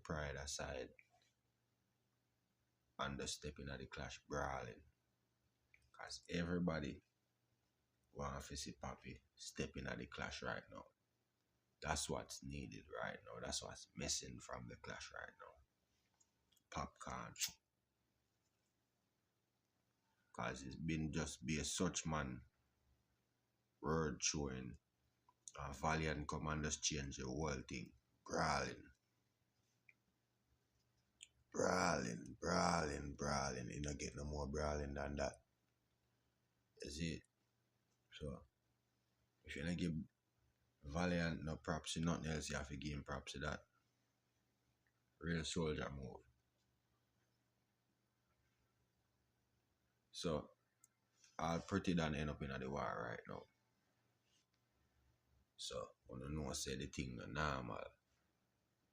pride aside and just stepping at the clash brawling. Cause everybody want to see Papi stepping at the clash right now. That's what's needed right now. That's what's missing from the clash right now. Popcorn. Cause it's been just be a such man word showing. Valiant commanders change the whole thing. Brawling. Brawling, brawling, brawling. You don't get no more brawling than that. Is it? So, if you don't give Valiant no props to nothing else, you have to give him props to that. Real soldier move. So, I'll pretty done end up in the war right now. So, I don't know say the thing no normal.